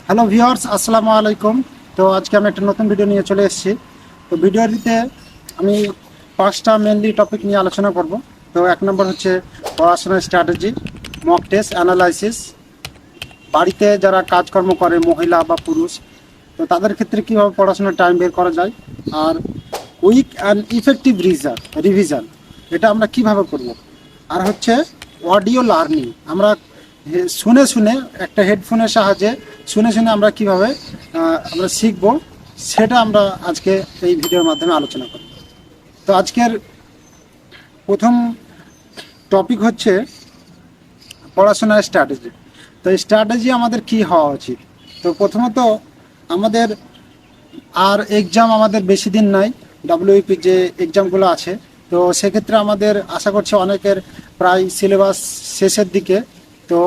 Hello viewers, আসসালামু আলাইকুম। তো আজকে আমি একটা নতুন ভিডিও নিয়ে চলে এসেছি। তো ভিডিওটিতে আমি 5টা মেনলি টপিক নিয়ে আলোচনা করব। তো 1 নম্বর হচ্ছে পড়াশোনার স্ট্র্যাটেজি, মক টেস্ট অ্যানালাইসিস, বাড়িতে যারা কাজকর্ম করে মহিলা বা পুরুষ, তো তাদের ক্ষেত্রে কীভাবে পড়াশোনার টাইম বের করা যায়, আর কুইক অ্যান্ড ইফেক্টিভ রিভিশন এটা আমরা কিভাবে করব, আর হচ্ছে অডিও লার্নিং আমরা শুনে শুনে একটা হেডফোনের সাহায্যে শুনে শুনে আমরা কিভাবে আমরা শিখব, সেটা আমরা আজকে এই ভিডিওর মাধ্যমে আলোচনা করব। তো আজকের প্রথম টপিক হচ্ছে পড়াশোনার স্ট্র্যাটেজি। তো এই স্ট্র্যাটেজি আমাদের কি হওয়া উচিত? তো প্রথমত আমাদের আর এক্সাম আমাদের বেশি দিন নাই, ডাব্লিউপি যে এক্সামগুলো আছে, তো সেক্ষেত্রে আমাদের আশা করছি অনেকের প্রায় সিলেবাস শেষের দিকে। তো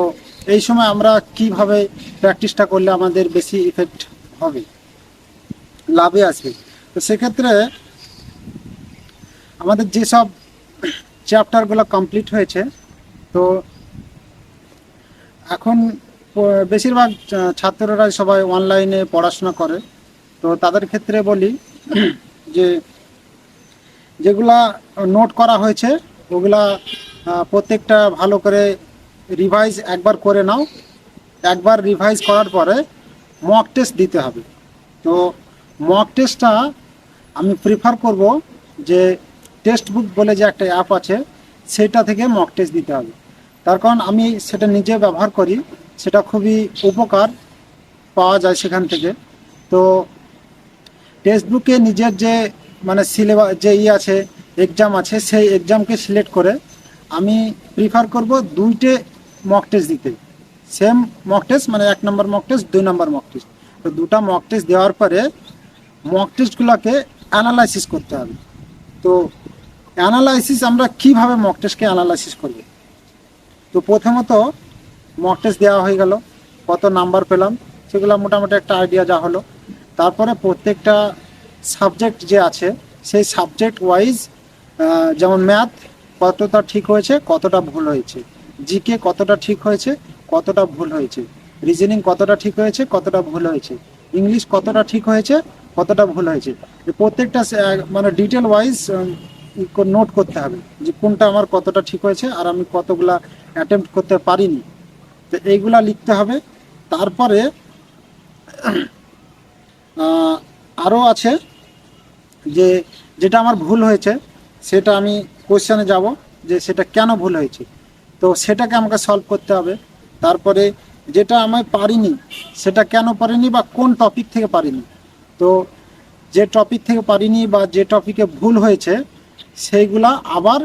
এই সময় আমরা কিভাবে প্র্যাকটিসটা করলে আমাদের বেশি ইফেক্ট হবে, লাভে আসবে। তো সেক্ষেত্রে আমাদের যেসব চ্যাপ্টারগুলো কমপ্লিট হয়েছে, তো এখন বেশিরভাগ ছাত্ররাই সবাই অনলাইনে পড়াশোনা করে। তো তাদের ক্ষেত্রে বলি যে যেগুলা নোট করা হয়েছে ওগুলা প্রত্যেকটা ভালো করে রিভাইজ একবার করে নাও। একবার রিভাইজ করার পরে মক টেস্ট দিতে হবে। তো মক টেস্টটা আমি প্রিফার করব যে টেক্সট বুক বলে যে একটা অ্যাপ আছে, সেটা থেকে মক টেস্ট দিতে হবে। তার কারণ আমি সেটা নিজে ব্যবহার করি, সেটা খুবই উপকার পাওয়া যায় সেখান থেকে। তো টেক্সট বুকে নিজের যে মানে সিলেবাস যে আছে, এক্সাম আছে, সেই এক্সামকে সিলেক্ট করে আমি প্রিফার করব 2টে মক টেস্ট দিতে। সেম মক টেস্ট মানে 1 নম্বর মক টেস্ট, 2 নম্বর মক টেস্ট। তো 2টা মক টেস্ট দেওয়ার পরে মক টেস্টগুলোকে অ্যানালাইসিস করতে হবে। তো অ্যানালাইসিস আমরা কিভাবে মক টেস্টকে অ্যানালাইসিস করব? তো প্রথমত মক টেস্ট দেওয়া হয়ে গেল, কত নাম্বার পেলাম সেগুলো মোটামুটি একটা আইডিয়া যা হলো। তারপরে প্রত্যেকটা সাবজেক্ট যে আছে সেই সাবজেক্ট ওয়াইজ, যেমন ম্যাথ কতটা ঠিক হয়েছে, কতটা ভুল হয়েছে, জিকে কতটা ঠিক হয়েছে, কতটা ভুল হয়েছে, রিজনিং কতটা ঠিক হয়েছে, কতটা ভুল হয়েছে, ইংলিশ কতটা ঠিক হয়েছে, কতটা ভুল হয়েছে, প্রত্যেকটা মানে ডিটেল ওয়াইজ নোট করতে হবে যে কোনটা আমার কতটা ঠিক হয়েছে আর আমি কতগুলা অ্যাটেম্প্ট করতে পারিনি। তো এইগুলা লিখতে হবে। তারপরে আরও আছে যে যেটা আমার ভুল হয়েছে সেটা আমি কোশ্চেনে যাব যে সেটা কেন ভুল হয়েছে, তো সেটাকে আমাকে সলভ করতে হবে। তারপরে যেটা আমি পারিনি সেটা কেন পারিনি বা কোন টপিক থেকে পারিনি, তো যে টপিক থেকে পারিনি বা যে টপিকে ভুল হয়েছে সেইগুলা আবার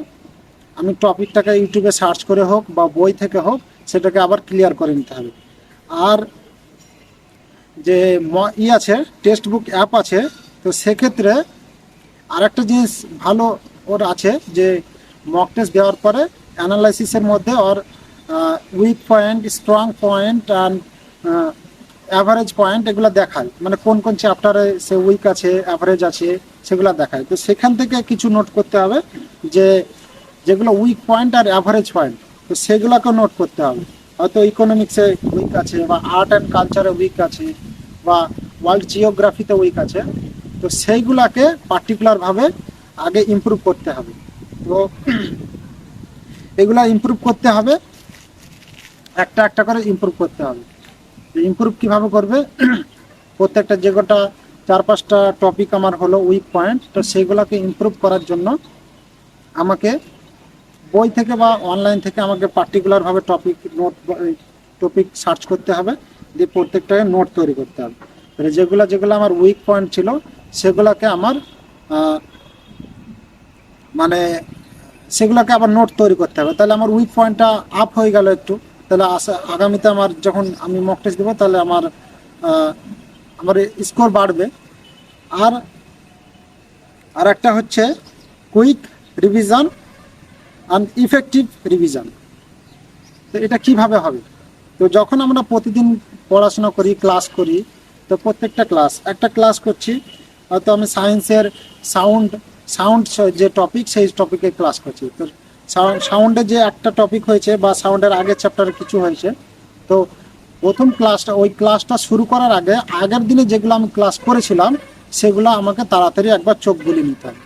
আমি টপিকটাকে ইউটিউবে সার্চ করে হোক বা বই থেকে হোক সেটাকে আবার ক্লিয়ার করে নিতে হবে। আর যে আছে টেক্সট বুক অ্যাপ আছে, তো সেক্ষেত্রে আরেকটা জিনিস ভালো ওর আছে যে মক টেস্ট দেওয়ার পরে অ্যানালাইসিসের মধ্যে ওর weak point, strong point and average point এগুলো দেখায়, মানে কোন কোন চ্যাপ্টারে সে উইক আছে, অ্যাভারেজ আছে, সেগুলো দেখায়। তো সেখান থেকে কিছু নোট করতে হবে যে যেগুলো উইক পয়েন্ট আর অ্যাভারেজ পয়েন্ট, তো সেগুলোকে নোট করতে হবে। হয়তো ইকোনমিক্সে উইক আছে বা আর্ট অ্যান্ড কালচারে উইক আছে বা ওয়ার্ল্ড জিওগ্রাফিতে উইক আছে, তো সেইগুলাকে পার্টিকুলারভাবে আগে ইমপ্রুভ করতে হবে। তো এগুলা ইমপ্রুভ করতে হবে, একটা একটা করে ইমপ্রুভ করতে হবে। ইমপ্রুভ কীভাবে করবে? প্রত্যেকটা যে কটা 4-5টা টপিক আমার হলো উইক পয়েন্ট, তো সেইগুলোকে ইমপ্রুভ করার জন্য আমাকে বই থেকে বা অনলাইন থেকে আমাকে পার্টিকুলারভাবে টপিক সার্চ করতে হবে, দিয়ে প্রত্যেকটাকে নোট তৈরি করতে হবে। তাহলে যেগুলো আমার উইক পয়েন্ট ছিল সেগুলোকে আমার মানে সেগুলোকে আবার নোট তৈরি করতে হবে। তাহলে আমার উইক পয়েন্টটা আপ হয়ে গেল একটু। তাহলে আগামীতে আমার যখন আমি মক টেস্ট দেবো তাহলে আমার আমার স্কোর বাড়বে। আর আর একটা হচ্ছে quick revision and effective revision. তো এটা কিভাবে হবে? তো যখন আমরা প্রতিদিন পড়াশোনা করি, ক্লাস করি, তো প্রত্যেকটা একটা ক্লাস করছি, হয়তো আমি সায়েন্সের সাউন্ড সাউন্ড যে টপিক সেই টপিকে ক্লাস করছি। তো সাউন্ডে যে একটা টপিক হয়েছে বা সাউন্ডের আগের চ্যাপ্টারে কিছু হয়েছে, তো প্রথম ক্লাসটা, ওই ক্লাসটা শুরু করার আগে আগের দিনে যেগুলো আমি ক্লাস করেছিলাম সেগুলো আমাকে তাড়াতাড়ি একবার চোখ বুলিয়ে নিতে হবে।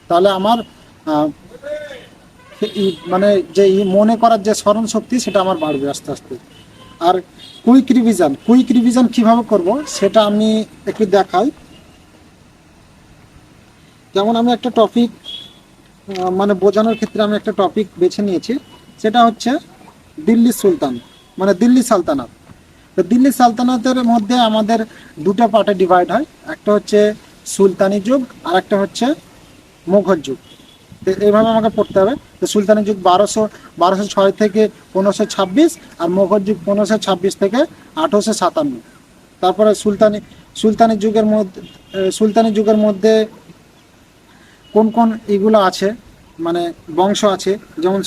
তাহলে আমার মানে যে মনে করার যে স্মরণ শক্তি সেটা আমার বাড়বে আস্তে আস্তে। আর কুইক রিভিশন কিভাবে করব সেটা আমি একটু দেখাই। যেমন আমি একটা টপিক মানে বোঝানোর ক্ষেত্রে আমি একটা টপিক বেছে নিয়েছি, সেটা হচ্ছে দিল্লি সুলতান, মানে দিল্লি সালতানাত। তো দিল্লি সালতানাতের মধ্যে আমাদের দুটো পার্টে ডিভাইড হয়, একটা হচ্ছে সুলতানি যুগ আর একটা হচ্ছে মুঘল যুগ। তো এইভাবে আমাকে পড়তে হবে। তো সুলতানি যুগ 1206 থেকে 1526, আর মুঘল যুগ 1526 থেকে 1857। তারপরে সুলতানি যুগের মধ্যে কোন কোন এগুলো আছে, মানে বংশ আছে। যেমন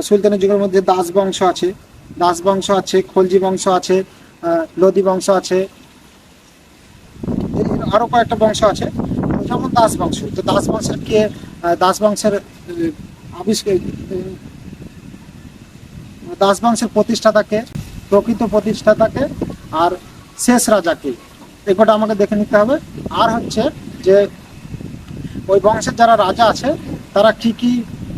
সুলতানি যুগের মধ্যে দাস বংশ আছে, খলজি বংশ আছে, লোদি বংশ আছে, আরো কয়েকটা বংশ আছে। যেমন দাস বংশ, তো দাস বংশের আবিষ্কার, দাস বংশের প্রতিষ্ঠাতাকে, প্রকৃত প্রতিষ্ঠাতাকে, আর শেষ রাজাকে, এগুলো আমাকে দেখে নিতে হবে। আর হচ্ছে যে ওই বংশের যারা রাজা আছে তারা কি কি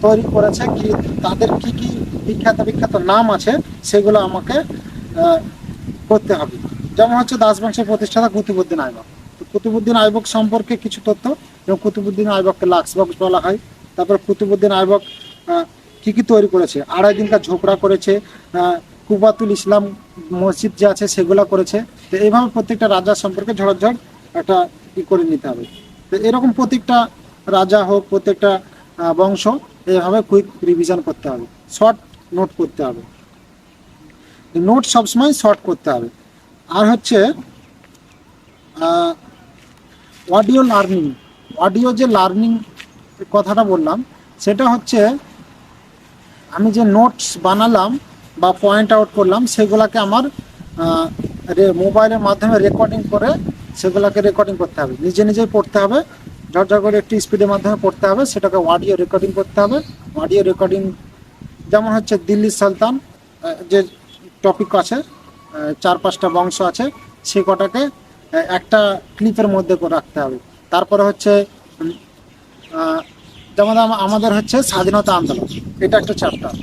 তৈরি করেছে, কি তাদের কি কি বিখ্যাত নাম আছে, সেগুলো আমাকে করতে হবে। যেমন হচ্ছে দাস বংশের প্রতিষ্ঠাতা কুতুবউদ্দিন আইবক। তো কুতুবউদ্দিন আইবক সম্পর্কে কিছু তথ্য, এবং কুতুবউদ্দিন আইবককে লাক্স বক্স বলা হয়। তারপর কুতুবউদ্দিন আইবক কি কি তৈরি করেছে, 2.5 দিনকার ঝোপড়া করেছে, কুবাতুল ইসলাম মসজিদ যে আছে সেগুলো করেছে। তো এইভাবে প্রত্যেকটা রাজার সম্পর্কে ঝড় একটা ই করে নিতে হবে। তো এরকম প্রত্যেকটা রাজা হোক, প্রত্যেকটা বংশ, এভাবে কুইক রিভিশন করতে হবে, শর্ট নোট করতে হবে। নোট সবসময় শর্ট করতে হবে। আর হচ্ছে অডিও যে লার্নিং কথাটা বললাম, সেটা হচ্ছে আমি যে নোটস বানালাম বা পয়েন্ট আউট করলাম সেগুলোকে আমার মোবাইলের মাধ্যমে রেকর্ডিং করে সেগুলোকে রেকর্ডিং করতে হবে, নিজেই পড়তে হবে, ঝরঝর করে একটু স্পিডের মাধ্যমে পড়তে হবে, সেটাকে অডিও রেকর্ডিং করতে হবে। অডিও রেকর্ডিং যেমন হচ্ছে দিল্লি সুলতান যে টপিক আছে, 4-5টা বংশ আছে, সে কটাকে একটা ক্লিপের মধ্যে করে রাখতে হবে। তারপরে হচ্ছে যেমন আমাদের হচ্ছে স্বাধীনতা আন্দোলন, এটা একটা চ্যাপ্টার।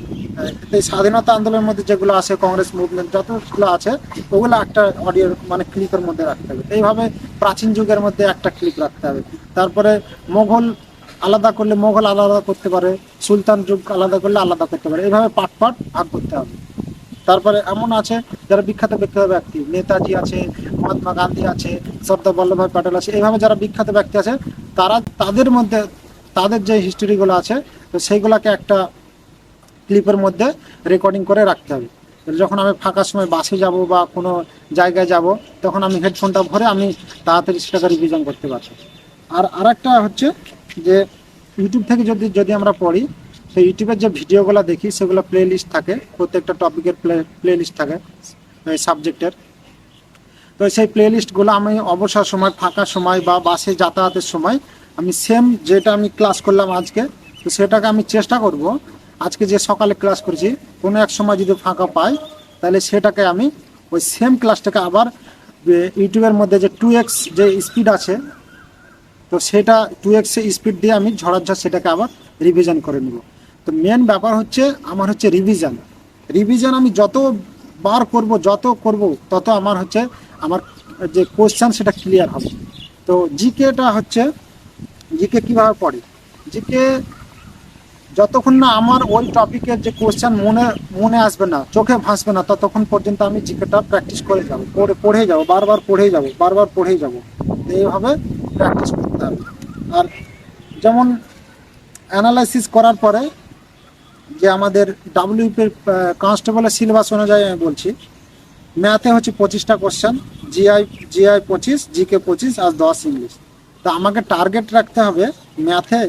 এই স্বাধীনতা আন্দোলনের মধ্যে যেগুলো আছে, কংগ্রেস মুভমেন্ট যতগুলো আছে, ওগুলো একটা অডিও মানে ক্লিপের মধ্যে রাখতে হবে। এইভাবে প্রাচীন যুগের মধ্যে একটা ক্লিপ রাখতে হবে। তারপরে মোগল আলাদা করলে মোগল আলাদা করতে পারে, সুলতান যুগ আলাদা করলে আলাদা করতে পারে, এইভাবে পার্ট ভাগ করতে হবে। তারপরে এমন আছে যারা বিখ্যাত ব্যক্তি, নেতাজি আছে, মহাত্মা গান্ধী আছে, সর্দার বল্লভভাই প্যাটেল আছে, এইভাবে যারা বিখ্যাত ব্যক্তি আছে তাদের মধ্যে তাদের যে হিস্টোরিগুলো আছে, তো সেইগুলোকে একটা ক্লিপের মধ্যে রেকর্ডিং করে রাখতে হবে। যখন আমি ফাঁকা সময় বাসে যাব বা কোনো জায়গায় যাব, তখন আমি হেডফোনটা ভরে আমি তাড়াতাড়ি সেটাকে রিভিশন করতে পারবো। আর একটা হচ্ছে যে ইউটিউব থেকে যদি আমরা পড়ি, সেই ইউটিউবের যে ভিডিওগুলো দেখি সেগুলো প্লে লিস্ট থাকে, প্রত্যেকটা টপিকের প্লে লিস্ট থাকে সাবজেক্টের। তো সেই প্লে লিস্টগুলো আমি অবসর সময়, ফাঁকা সময় বা বাসে যাতায়াতের সময় আমি সেম যেটা আমি ক্লাস করলাম আজকে, তো সেটাকে আমি চেষ্টা করব আজকে যে সকালে ক্লাস করেছি, কোনো এক সময় যদি ফাঁকা পাই, তাহলে সেটাকে আমি ওই সেম ক্লাসটাকে আবার ইউটিউবের মধ্যে যে 2x যে স্পিড আছে, তো সেটা 2x স্পিড দিয়ে আমি ঝড়াঝড় সেটাকে আবার রিভিশন করে নেব। তো মেন ব্যাপার হচ্ছে আমার হচ্ছে রিভিশন আমি যত করব তত আমার হচ্ছে আমার যে কোশ্চেন সেটা ক্লিয়ার হবে। তো জিকেটা হচ্ছে, জিকে কীভাবে পড়ে, জিকে যতক্ষণ না আমার ওই টপিকের যে কোশ্চেন মনে আসবে না, চোখে ভাসবে না, ততক্ষণ পর্যন্ত আমি জিকেটা প্র্যাকটিস করে যাব, পড়ে যাব, বারবার পড়েই যাব। এইভাবে প্র্যাকটিস করতে হবে। আর যেমন অ্যানালাইসিস করার পরে যে আমাদের ডাব্লিউপি কনস্টেবলের সিলেবাস অনুযায়ী আমি বলছি, ম্যাথে হচ্ছে 25টা কোশ্চেন, জিআই 25, জিকে 25, আর 10 ইংলিশ। তো আমাকে টার্গেট রাখতে হবে ম্যাথে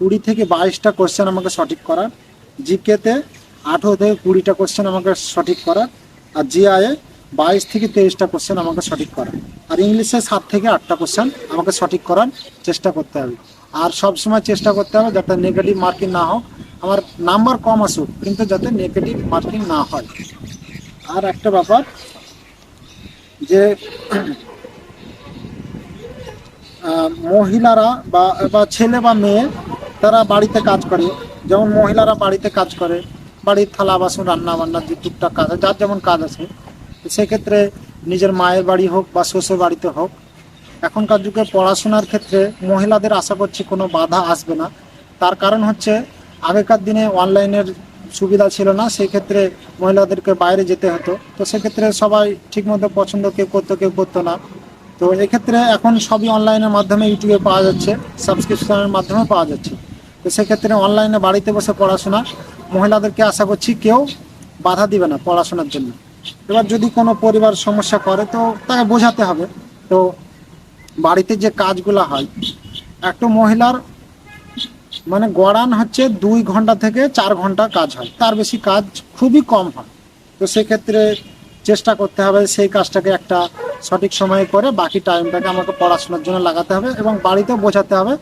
20 থেকে 22টা কোশ্চেন আমাকে সঠিক করার, জিকেতে 18 থেকে 20টা কোশ্চেন আমাকে সঠিক করার, আর জিআইয়ে 22 থেকে 23টা কোশ্চেন আমাকে সঠিক করার, আর ইংলিশে 7 থেকে 8টা কোশ্চেন আমাকে সঠিক করার চেষ্টা করতে হবে। আর সবসময় চেষ্টা করতে হবে যাতে নেগেটিভ মার্কিং না হোক, আমার নাম্বার কম আসুক কিন্তু যাতে নেগেটিভ মার্কিং না হয়। আর একটা ব্যাপার যে মহিলারা বা ছেলে বা মেয়ে তারা বাড়িতে কাজ করে, যেমন মহিলারা বাড়িতে কাজ করে, বাড়ির থালা বাসন রান্না বান্নার যে টুকটাক কাজ, যার যেমন কাজ আছে, সেক্ষেত্রে নিজের মায়ের বাড়ি হোক বা শ্বশুর বাড়িতে হোক, এখনকার যুগে পড়াশোনার ক্ষেত্রে মহিলাদের আশা করছি কোনো বাধা আসবে না। তার কারণ হচ্ছে আগেকার দিনে অনলাইনের সুবিধা ছিল না, সেই ক্ষেত্রে মহিলাদেরকে বাইরে যেতে হতো, তো সেক্ষেত্রে সবাই ঠিকমতো পছন্দ কেউ করতো কেউ করতো না। তো এক্ষেত্রে এখন সবই অনলাইনের মাধ্যমে ইউটিউবে পাওয়া যাচ্ছে, সাবস্ক্রিপশনের মাধ্যমে পাওয়া যাচ্ছে। তো সেক্ষেত্রে অনলাইনে বাড়িতে বসে পড়াশোনা মহিলাদেরকে আশা করছি কেউ বাধা দিবে না পড়াশোনার জন্য। এবার যদি কোনো পরিবার সমস্যা করে তো তাকে বোঝাতে হবে। তো বাড়িতে যে কাজগুলো হয়, একটা মহিলার মানে গড়ান হচ্ছে 2 ঘন্টা থেকে 4 ঘন্টা কাজ হয়, তার বেশি কাজ খুবই কম হয়। তো সেক্ষেত্রে চেষ্টা করতে হবে সেই কাজটাকে একটা সঠিক সময়ে করে বাকি টাইমটাকে আমাকে পড়াশোনার জন্য লাগাতে হবে, এবং বাড়িতেও বোঝাতে হবে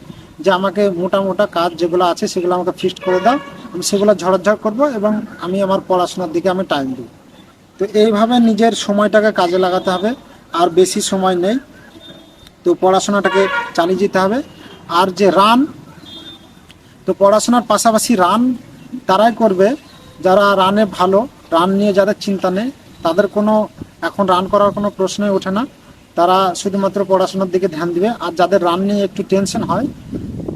যে আমাকে মোটা মোটা কাজ যেগুলো আছে সেগুলো আমাকে ফিক্সড করে দাও, আমি সেগুলো ঝড়ঝড় করবো এবং আমি আমার পড়াশোনার দিকে আমি টাইম দেবো। তো এইভাবে নিজের সময়টাকে কাজে লাগাতে হবে, আর বেশি সময় নেই, তো পড়াশোনাটাকে চালিয়ে যেতে হবে। আর যে রান, তো পড়াশোনার পাশাপাশি রান তারাই করবে যারা রানে ভালো, রান নিয়ে যাদের চিন্তা নেই, তাদের কোনো এখন রান করার কোনো প্রশ্নই ওঠে না, তারা শুধুমাত্র পড়াশোনার দিকে ধ্যান দিবে। আর যাদের রান নিয়ে একটু টেনশন হয়,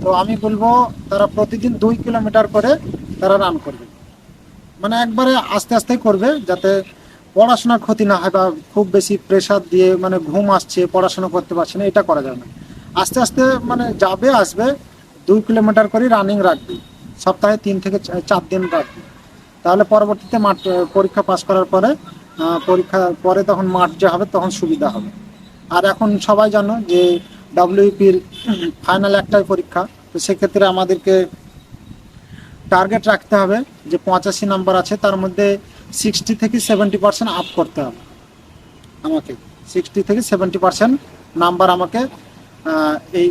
তো আমি বলবো তারা প্রতিদিন 2 কিলোমিটার করে তারা রান করবে, মানে একবারে আস্তে আস্তে করবে, যাতে পড়াশোনার ক্ষতি না হয় বা খুব বেশি প্রেশার দিয়ে মানে ঘুম আসছে পড়াশোনা করতে পারছে না, এটা করা যাবে না। আস্তে আস্তে মানে যাবে আসবে, 2 কিলোমিটার করে রানিং রাখবে, সপ্তাহে 3 থেকে 4 দিন রাখবে। তাহলে পরবর্তীতে মাঠ পরীক্ষা পাস করার পরে পরীক্ষার পরে তখন মাঠ যে হবে তখন সুবিধা হবে। আর এখন সবাই জানো যে ডাব্লিউপির ফাইনাল একটাই পরীক্ষা, তো সেক্ষেত্রে আমাদেরকে টার্গেট রাখতে হবে যে 85 নাম্বার আছে, তার মধ্যে 60 থেকে 70% আপ করতে হবে আমাকে, 60 থেকে 70% নাম্বার আমাকে এই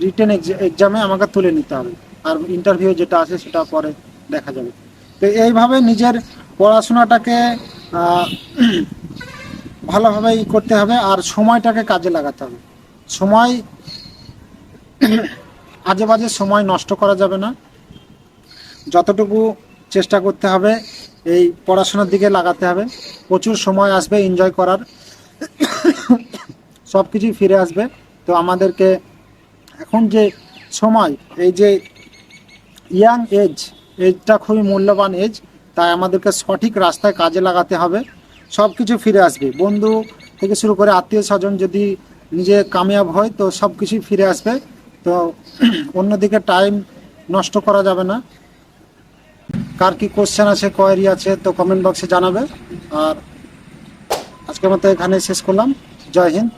রিটেন এক্সামে আমাকে তুলে নিতে হবে। আর ইন্টারভিউ যেটা আছে সেটা পরে দেখা যাবে। তো এইভাবে নিজের পড়াশোনাটাকে ভালোভাবে করতে হবে, আর সময়টাকে কাজে লাগাতে হবে। সময় আজে বাজে সময় নষ্ট করা যাবে না, যতটুকু চেষ্টা করতে হবে এই পড়াশোনার দিকে লাগাতে হবে। প্রচুর সময় আসবে এনজয় করার, সব কিছুই ফিরে আসবে। তো আমাদেরকে এখন যে সময়, এই যে ইয়াং এজটা খুবই মূল্যবান এজ, তাই আমাদেরকে সঠিক রাস্তায় কাজে লাগাতে হবে, সব কিছু ফিরে আসবে। বন্ধু থেকে শুরু করে আত্মীয় স্বজন যদি নিজে কামিয়াব হয় তো সব কিছুই ফিরে আসবে। তো অন্যদিকে টাইম নষ্ট করা যাবে না। কার কি কোশ্চেন আছে, কোয়েরি আছে, তো কমেন্ট বক্সে জানাবে। আর আজকের মতো এখানে শেষ করলাম। জয় হিন্দ।